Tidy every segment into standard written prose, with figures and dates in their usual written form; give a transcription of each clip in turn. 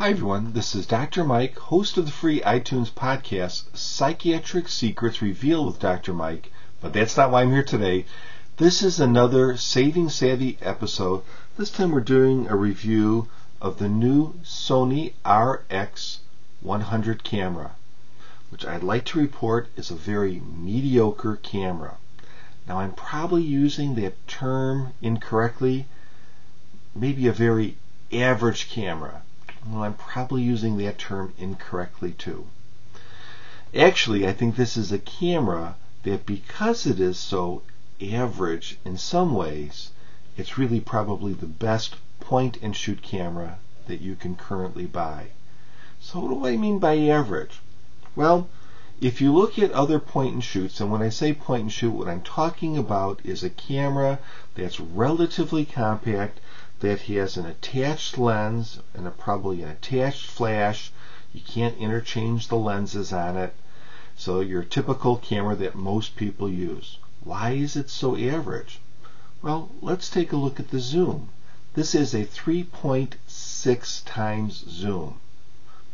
Hi everyone, this is Dr. Mike, host of the free iTunes podcast, Psychiatric Secrets Revealed with Dr. Mike, but that's not why I'm here today. This is another Saving Savvy episode. This time we're doing a review of the new Sony RX100 camera, which I'd like to report is a very mediocre camera. Now I'm probably using that term incorrectly, maybe a very average camera. Well, I'm probably using that term incorrectly too. Actually, I think this is a camera that, because it is so average in some ways, it's really probably the best point and shoot camera that you can currently buy. So what do I mean by average? Well, if you look at other point and shoots, and when I say point and shoot, what I'm talking about is a camera that's relatively compact, that has an attached lens and probably an attached flash. You can't interchange the lenses on it. So your typical camera that most people use. Why is it so average? Well, let's take a look at the zoom. This is a 3.6 times zoom.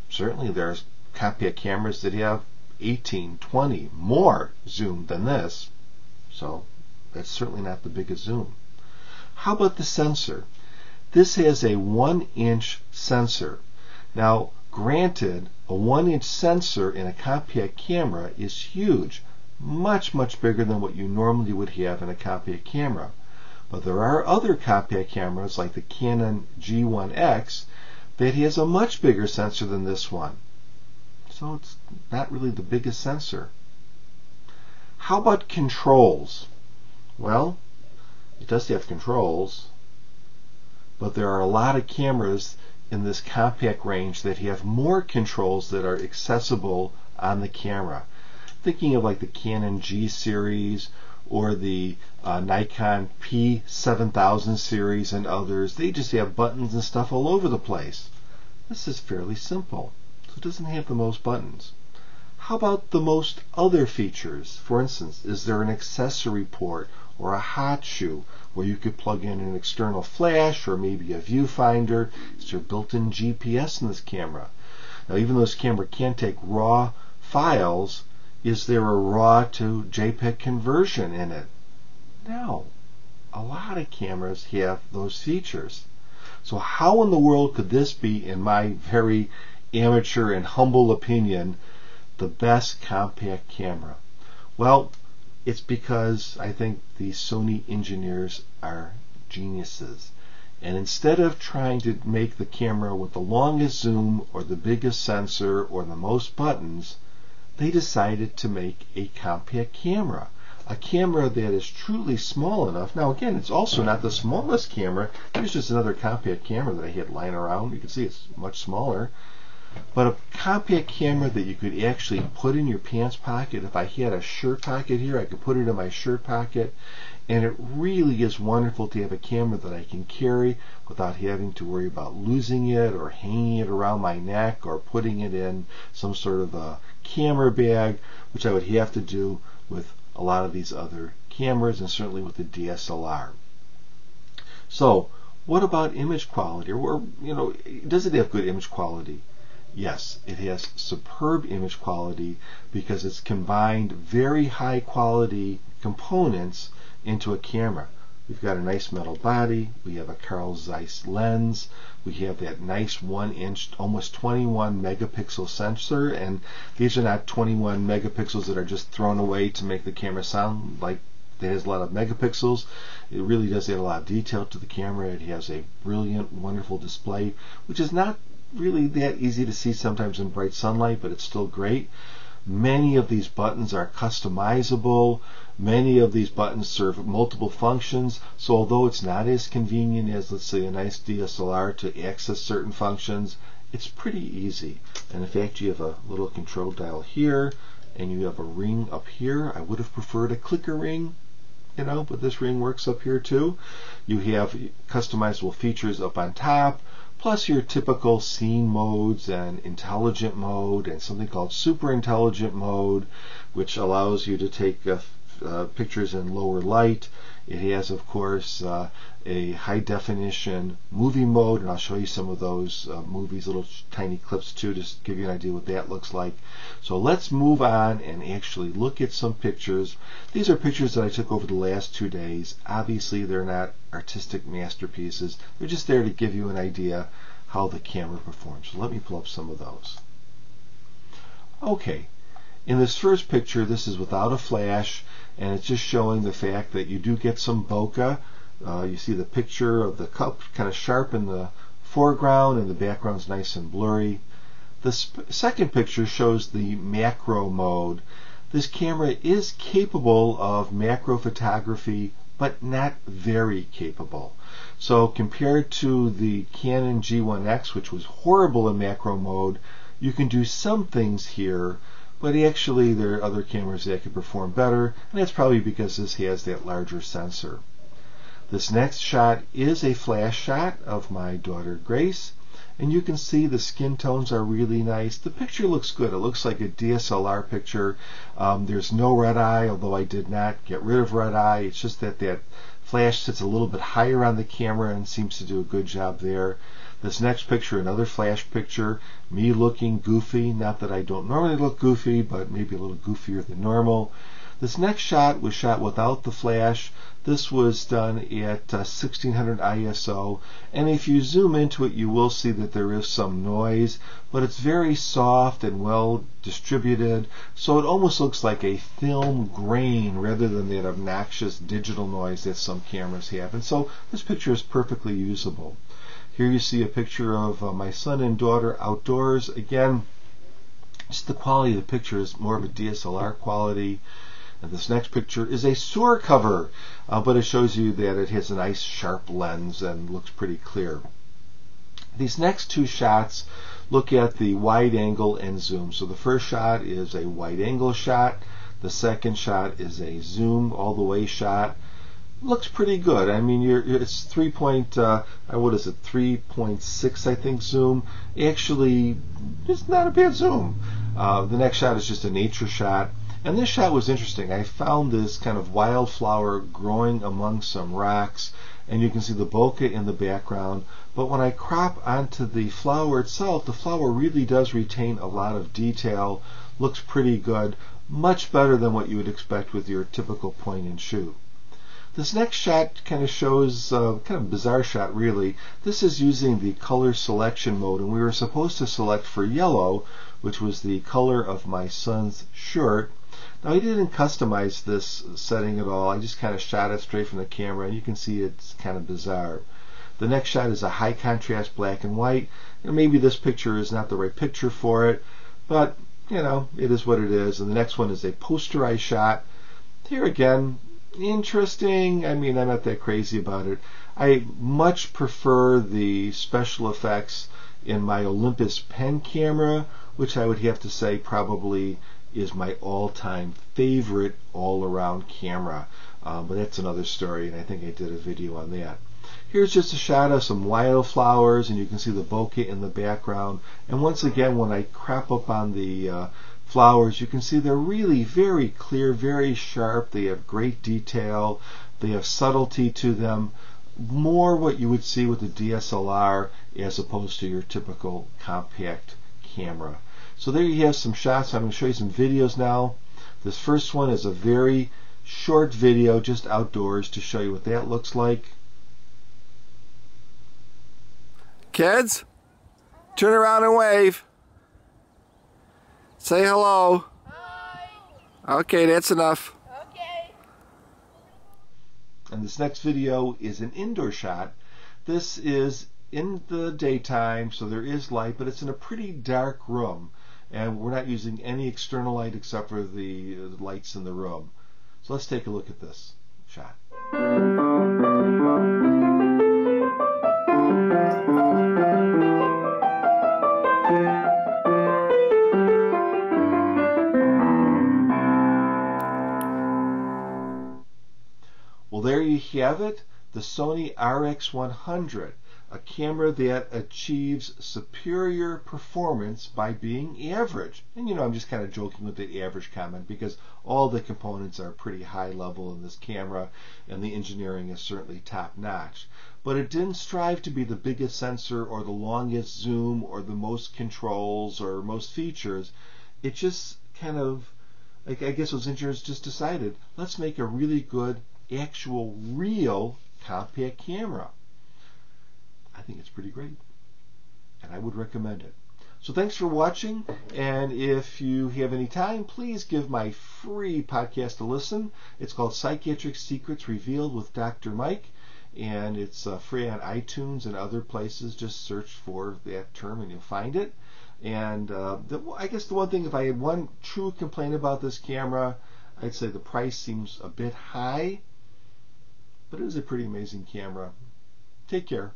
Certainly there's compact cameras that have 18, 20 more zoom than this. So that's certainly not the biggest zoom. How about the sensor? This has a 1-inch sensor. Now, granted, a 1-inch sensor in a compact camera is huge, much bigger than what you normally would have in a compact camera. But there are other compact cameras like the Canon G1X that has a much bigger sensor than this one. So it's not really the biggest sensor. How about controls? Well, it does have controls, but there are a lot of cameras in this compact range that have more controls that are accessible on the camera. Thinking of like the Canon G series or the Nikon P7000 series and others, they just have buttons and stuff all over the place. This is fairly simple, so it doesn't have the most buttons. How about the most other features? For instance, is there an accessory port or a hot shoe where you could plug in an external flash or maybe a viewfinder? Is there built-in GPS in this camera? Now, even though this camera can take raw files, is there a RAW to JPEG conversion in it? No. A lot of cameras have those features. So how in the world could this be, in my very amateur and humble opinion, the best compact camera? Well, it's because I think the Sony engineers are geniuses. And instead of trying to make the camera with the longest zoom or the biggest sensor or the most buttons, they decided to make a compact camera. A camera that is truly small enough. Now again, it's also not the smallest camera. Here's just another compact camera that I had lying around. You can see it's much smaller. But a compact camera that you could actually put in your pants pocket. If I had a shirt pocket here, I could put it in my shirt pocket. And it really is wonderful to have a camera that I can carry without having to worry about losing it or hanging it around my neck or putting it in some sort of a camera bag, which I would have to do with a lot of these other cameras and certainly with the DSLR. So, what about image quality? Or, does it have good image quality? Yes, it has superb image quality because it's combined very high quality components into a camera. We've got a nice metal body, we have a Carl Zeiss lens, we have that nice 1-inch, almost 21 megapixel sensor, and these are not 21 megapixels that are just thrown away to make the camera sound like it has a lot of megapixels. It really does add a lot of detail to the camera. It has a brilliant, wonderful display, which is not really that easy to see sometimes in bright sunlight, but it's still great. Many of these buttons are customizable. Many of these buttons serve multiple functions. So although it's not as convenient as, let's say, a nice DSLR to access certain functions, it's pretty easy. And in fact, you have a little control dial here, and you have a ring up here. I would have preferred a clicker ring, but this ring works up here too. You have customizable features up on top, plus your typical scene modes and intelligent mode and something called super intelligent mode, which allows you to take pictures in lower light. It has, of course, a high definition movie mode, and I'll show you some of those movies, little tiny clips too, just to give you an idea what that looks like. So let's move on and actually look at some pictures. These are pictures that I took over the last 2 days. Obviously, they're not artistic masterpieces. They're just there to give you an idea how the camera performs. So let me pull up some of those. Okay, in this first picture, this is without a flash, and it's just showing the fact that you do get some bokeh. You see the picture of the cup kind of sharp in the foreground, and the background's nice and blurry. The second picture shows the macro mode. This camera is capable of macro photography, but not very capable. So compared to the Canon G1X, which was horrible in macro mode, you can do some things here, but actually there are other cameras that can perform better, and that's probably because this has that larger sensor. This next shot is a flash shot of my daughter Grace, and you can see the skin tones are really nice. The picture looks good. It looks like a DSLR picture. There's no red eye, although I did not get rid of red eye. It's just that that flash sits a little bit higher on the camera and seems to do a good job there. This next picture, another flash picture, me looking goofy. Not that I don't normally look goofy, but maybe a little goofier than normal. This next shot was shot without the flash. This was done at 1600 ISO, and if you zoom into it, you will see that there is some noise, but it's very soft and well distributed, so it almost looks like a film grain rather than that obnoxious digital noise that some cameras have. And so this picture is perfectly usable. Here you see a picture of my son and daughter outdoors. Again, just the quality of the picture is more of a DSLR quality. And this next picture is a sewer cover, but it shows you that it has a nice sharp lens and looks pretty clear. These next two shots look at the wide angle and zoom. So the first shot is a wide angle shot. The second shot is a zoom all the way shot. Looks pretty good. I mean, it's 3.6 I think zoom. Actually, it's not a bad zoom. The next shot is just a nature shot. And this shot was interesting. I found this kind of wildflower growing among some rocks, and you can see the bokeh in the background. But when I crop onto the flower itself, the flower really does retain a lot of detail. Looks pretty good. Much better than what you would expect with your typical point and shoot. This next shot kind of shows kind of bizarre shot really. This is using the color selection mode, and we were supposed to select for yellow, which was the color of my son's shirt. Now I didn't customize this setting at all. I just kind of shot it straight from the camera, and you can see it's kind of bizarre. The next shot is a high contrast black and white. And maybe this picture is not the right picture for it, but you know, it is what it is. And the next one is a posterized shot. Here again, interesting. I mean, I'm not that crazy about it. I much prefer the special effects in my Olympus pen camera, which I would have to say probably is my all-time favorite all-around camera. But that's another story, and I think I did a video on that. Here's just a shot of some wildflowers, and you can see the bokeh in the background. And once again, when I crop up on the flowers, you can see they're really very clear, very sharp. They have great detail. They have subtlety to them. More what you would see with the DSLR as opposed to your typical compact camera. So there you have some shots. I'm going to show you some videos now. This first one is a very short video just outdoors to show you what that looks like. Kids, turn around and wave. Say hello. Hi. Okay, that's enough. Okay. And this next video is an indoor shot. This is in the daytime, so there is light, but it's in a pretty dark room. And we're not using any external light except for the lights in the room. So let's take a look at this shot. Well, there you have it, the Sony RX100. a camera that achieves superior performance by being average. And I'm just kind of joking with the average comment because all the components are pretty high level in this camera and the engineering is certainly top notch. But it didn't strive to be the biggest sensor or the longest zoom or the most controls or most features. It just kind of, I guess those engineers just decided, let's make a really good, actual, real compact camera. I think it's pretty great, and I would recommend it. So thanks for watching, and if you have any time, please give my free podcast a listen. It's called Psychiatric Secrets Revealed with Dr. Mike, and it's free on iTunes and other places. Just search for that term and you'll find it. And I guess the one thing, if I had one true complaint about this camera, I'd say the price seems a bit high, but it is a pretty amazing camera. Take care.